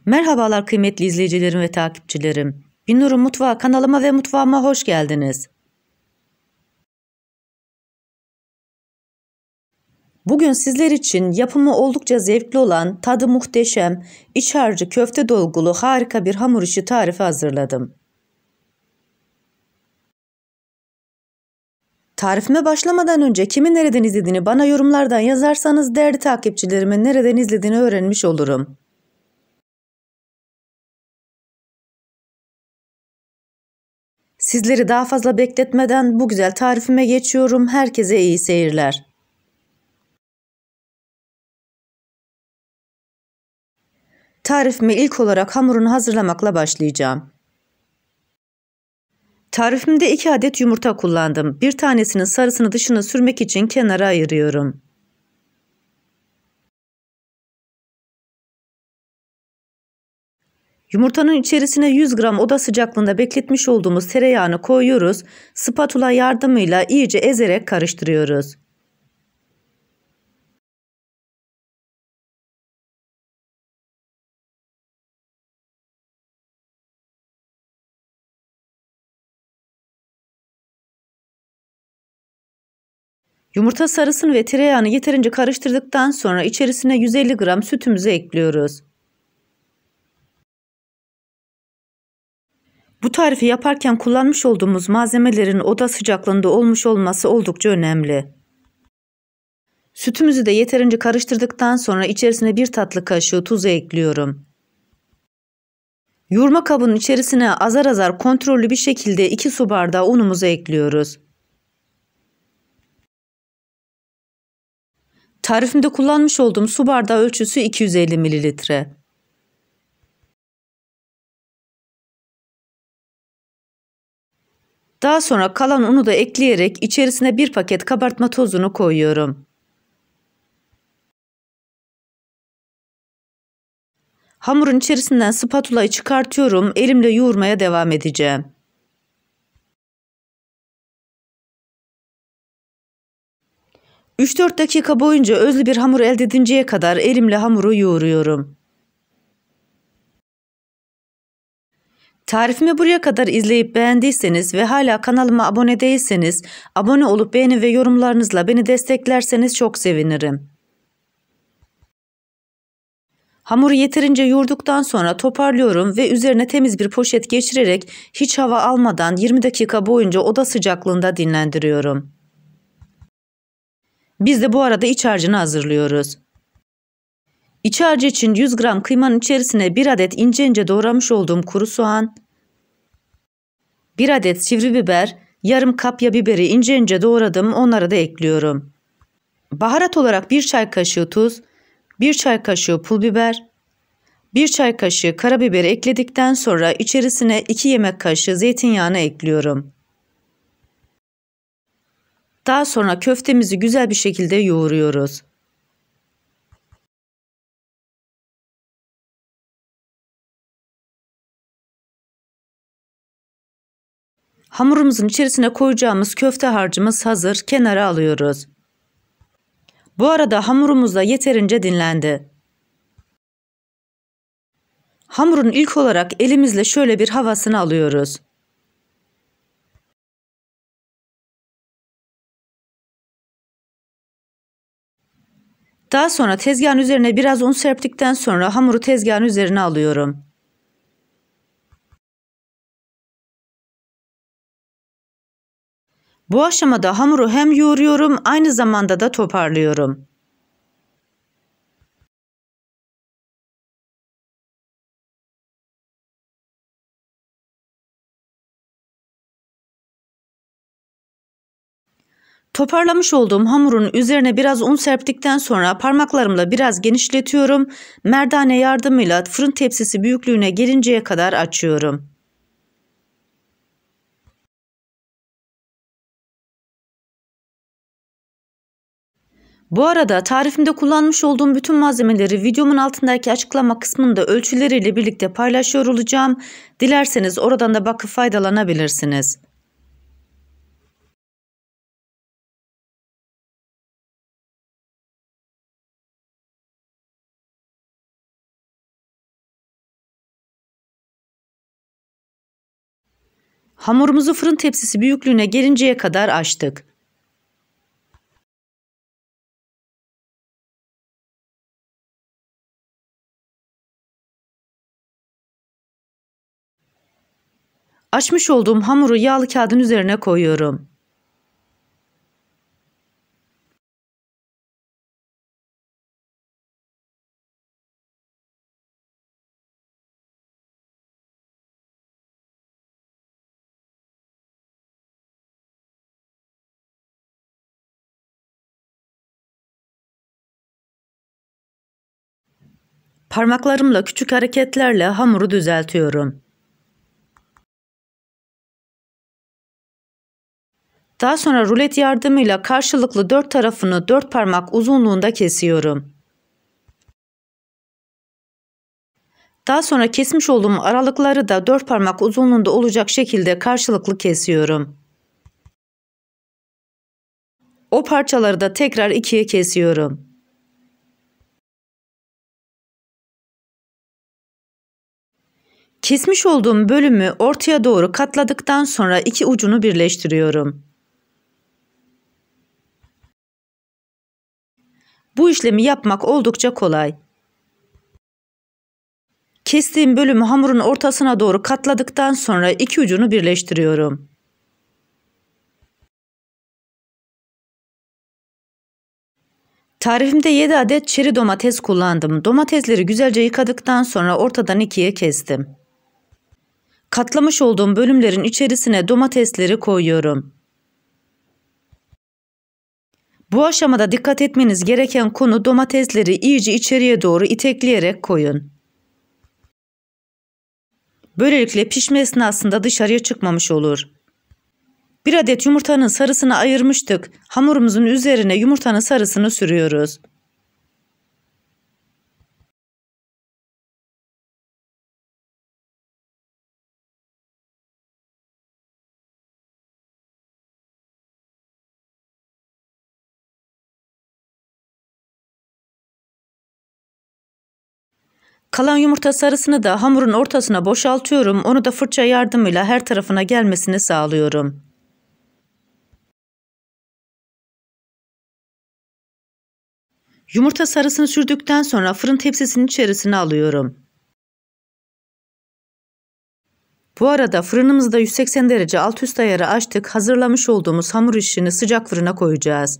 Merhabalar kıymetli izleyicilerim ve takipçilerim. Binnur'un Mutfağı kanalıma ve mutfağıma hoş geldiniz. Bugün sizler için yapımı oldukça zevkli olan, tadı muhteşem, iç harcı köfte dolgulu harika bir hamur işi tarifi hazırladım. Tarifime başlamadan önce kimin nereden izlediğini bana yorumlardan yazarsanız değerli takipçilerimin nereden izlediğini öğrenmiş olurum. Sizleri daha fazla bekletmeden bu güzel tarifime geçiyorum. Herkese iyi seyirler. Tarifime ilk olarak hamurunu hazırlamakla başlayacağım. Tarifimde 2 adet yumurta kullandım. Bir tanesinin sarısını dışına sürmek için kenara ayırıyorum. Yumurtanın içerisine 100 gram oda sıcaklığında bekletmiş olduğumuz tereyağını koyuyoruz. Spatula yardımıyla iyice ezerek karıştırıyoruz. Yumurta sarısını ve tereyağını yeterince karıştırdıktan sonra içerisine 150 gram sütümüzü ekliyoruz. Bu tarifi yaparken kullanmış olduğumuz malzemelerin oda sıcaklığında olmuş olması oldukça önemli. Sütümüzü de yeterince karıştırdıktan sonra içerisine 1 tatlı kaşığı tuzu ekliyorum. Yoğurma kabının içerisine azar azar kontrollü bir şekilde 2 su bardağı unumuzu ekliyoruz. Tarifimde kullanmış olduğum su bardağı ölçüsü 250 mililitre. Daha sonra kalan unu da ekleyerek içerisine 1 paket kabartma tozunu koyuyorum. Hamurun içerisinden spatulayı çıkartıyorum. Elimle yoğurmaya devam edeceğim. ...3-4 dakika boyunca özlü bir hamur elde edinceye kadar elimle hamuru yoğuruyorum. Tarifimi buraya kadar izleyip beğendiyseniz ve hala kanalıma abone değilseniz, abone olup beğeni ve yorumlarınızla beni desteklerseniz çok sevinirim. Hamuru yeterince yoğurduktan sonra toparlıyorum ve üzerine temiz bir poşet geçirerek hiç hava almadan 20 dakika boyunca oda sıcaklığında dinlendiriyorum. Biz de bu arada iç harcını hazırlıyoruz. İç harcı için 100 gram kıymanın içerisine 1 adet ince ince doğramış olduğum kuru soğan, 1 adet sivri biber, yarım kapya biberi ince ince doğradım, onları da ekliyorum. Baharat olarak 1 çay kaşığı tuz, 1 çay kaşığı pul biber, 1 çay kaşığı karabiber ekledikten sonra içerisine 2 yemek kaşığı zeytinyağını ekliyorum. Daha sonra köftemizi güzel bir şekilde yoğuruyoruz. Hamurumuzun içerisine koyacağımız köfte harcımız hazır, kenara alıyoruz. Bu arada hamurumuz da yeterince dinlendi. Hamurun ilk olarak elimizle şöyle bir havasını alıyoruz. Daha sonra tezgahın üzerine biraz un serptikten sonra hamuru tezgahın üzerine alıyorum. Bu aşamada hamuru hem yoğuruyorum, aynı zamanda da toparlıyorum. Toparlamış olduğum hamurun üzerine biraz un serptikten sonra parmaklarımla biraz genişletiyorum. Merdane yardımıyla fırın tepsisi büyüklüğüne gelinceye kadar açıyorum. Bu arada tarifimde kullanmış olduğum bütün malzemeleri videomun altındaki açıklama kısmında ölçüleriyle birlikte paylaşıyor olacağım. Dilerseniz oradan da bakıp faydalanabilirsiniz. Hamurumuzu fırın tepsisi büyüklüğüne gelinceye kadar açtık. Açmış olduğum hamuru yağlı kağıdın üzerine koyuyorum. Parmaklarımla küçük hareketlerle hamuru düzeltiyorum. Daha sonra rulet yardımıyla karşılıklı 4 tarafını 4 parmak uzunluğunda kesiyorum. Daha sonra kesmiş olduğum aralıkları da 4 parmak uzunluğunda olacak şekilde karşılıklı kesiyorum. O parçaları da tekrar ikiye kesiyorum. Kesmiş olduğum bölümü ortaya doğru katladıktan sonra iki ucunu birleştiriyorum. Bu işlemi yapmak oldukça kolay. Kestiğim bölümü hamurun ortasına doğru katladıktan sonra iki ucunu birleştiriyorum. Tarifimde 7 adet çeri domates kullandım. Domatesleri güzelce yıkadıktan sonra ortadan ikiye kestim. Katlamış olduğum bölümlerin içerisine domatesleri koyuyorum. Bu aşamada dikkat etmeniz gereken konu domatesleri iyice içeriye doğru itekleyerek koyun. Böylelikle pişme esnasında dışarıya çıkmamış olur. Bir adet yumurtanın sarısını ayırmıştık. Hamurumuzun üzerine yumurtanın sarısını sürüyoruz. Kalan yumurta sarısını da hamurun ortasına boşaltıyorum. Onu da fırça yardımıyla her tarafına gelmesini sağlıyorum. Yumurta sarısını sürdükten sonra fırın tepsisinin içerisine alıyorum. Bu arada fırınımızda 180 derece alt üst ayarı açtık. Hazırlamış olduğumuz hamur işini sıcak fırına koyacağız.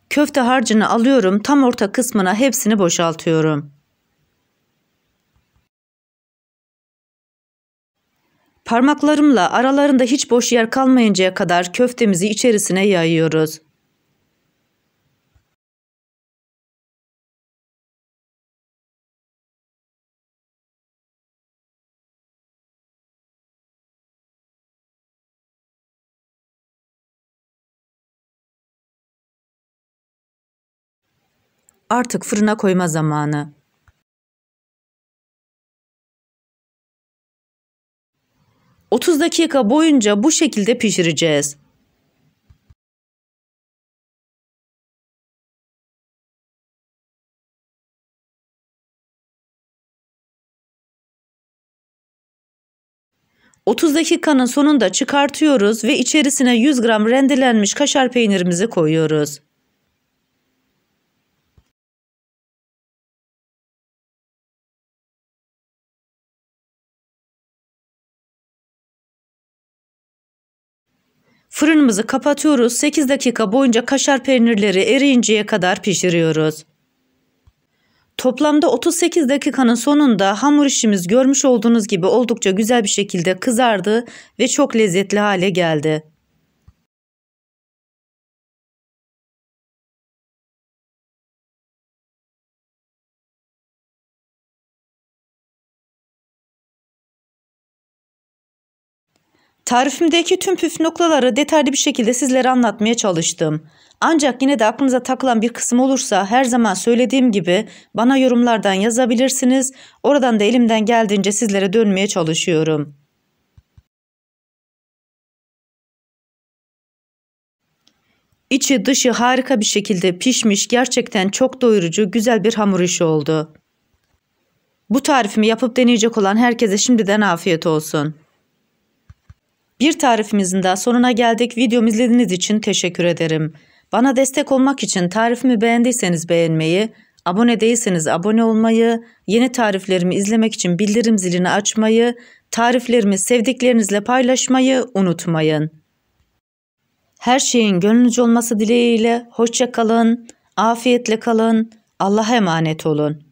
Köfte harcını alıyorum. Tam orta kısmına hepsini boşaltıyorum. Parmaklarımla aralarında hiç boş yer kalmayıncaya kadar köftemizi içerisine yayıyoruz. Artık fırına koyma zamanı. ...30 dakika boyunca bu şekilde pişireceğiz. ...30 dakikanın sonunda çıkartıyoruz ve içerisine 100 gram rendelenmiş kaşar peynirimizi koyuyoruz. Fırınımızı kapatıyoruz. 8 dakika boyunca kaşar peynirleri eriyinceye kadar pişiriyoruz. Toplamda 38 dakikanın sonunda hamur işimiz görmüş olduğunuz gibi oldukça güzel bir şekilde kızardı ve çok lezzetli hale geldi. Tarifimdeki tüm püf noktaları detaylı bir şekilde sizlere anlatmaya çalıştım. Ancak yine de aklınıza takılan bir kısım olursa her zaman söylediğim gibi bana yorumlardan yazabilirsiniz. Oradan da elimden geldiğince sizlere dönmeye çalışıyorum. İçi dışı harika bir şekilde pişmiş, gerçekten çok doyurucu, güzel bir hamur işi oldu. Bu tarifimi yapıp deneyecek olan herkese şimdiden afiyet olsun. Bir tarifimizin daha sonuna geldik. Videomu izlediğiniz için teşekkür ederim. Bana destek olmak için tarifimi beğendiyseniz beğenmeyi, abone değilseniz abone olmayı, yeni tariflerimi izlemek için bildirim zilini açmayı, tariflerimi sevdiklerinizle paylaşmayı unutmayın. Her şeyin gönlünüzce olması dileğiyle hoşça kalın, afiyetle kalın, Allah'a emanet olun.